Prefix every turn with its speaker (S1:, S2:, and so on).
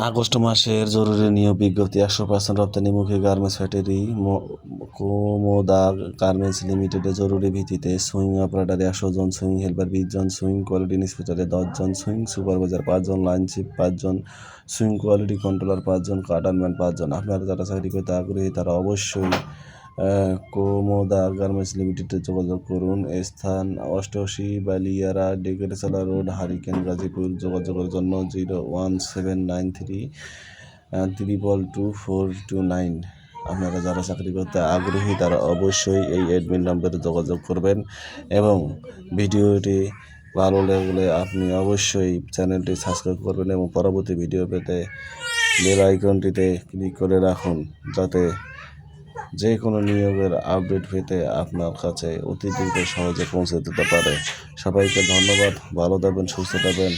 S1: August মাসের জরুরি নিয়োগ বিজ্ঞপ্তি 100% রপ্তানিমুখী গার্মেন্টস ফ্যাক্টরি কোমোদা গার্মেন্টস লিমিটেডে জরুরি ভিত্তিতে সুইং অপারেটরে 100 জন, সুইং হেল্পার 20 জন, সুইং কোয়ালিটি ইন্সপেক্টরে 10 জন, সুইং সুপারভাইজার 5 জন, লাইন শিপ 5 জন, সুইং কোয়ালিটি কন্ট্রোলার 5 জন, কাটারম্যান 5 জন। আপনারা যারা চাকরি করতে আগ্রহী তারা অবশ্যই কোমোদা গার্মেন্টস লিমিটেডে যোগাযোগ করুন। স্থান 88 বালিয়ারা ডেকেরসালা রোড, হারিকেন, গাজীপুর। যোগাযোগের জন্য 01793 আপনারা যারা চাকরি করতে আগ্রহী তারা অবশ্যই এই অ্যাডমিন নম্বরে যোগাযোগ করবেন এবং ভিডিওটি ভালো লাগলে আপনি অবশ্যই চ্যানেলটি সাবস্ক্রাইব করবেন এবং পরবর্তী ভিডিও পেতে বেল আইকনটিতে ক্লিক করে রাখুন যাতে যে কোনো নিয়োগের আপডেট পেতে আপনার কাছে অতি দ্রুত সহজে পৌঁছে দিতে পারে। সবাইকে ধন্যবাদ, ভালো থাকবেন, সুস্থ থাকবেন।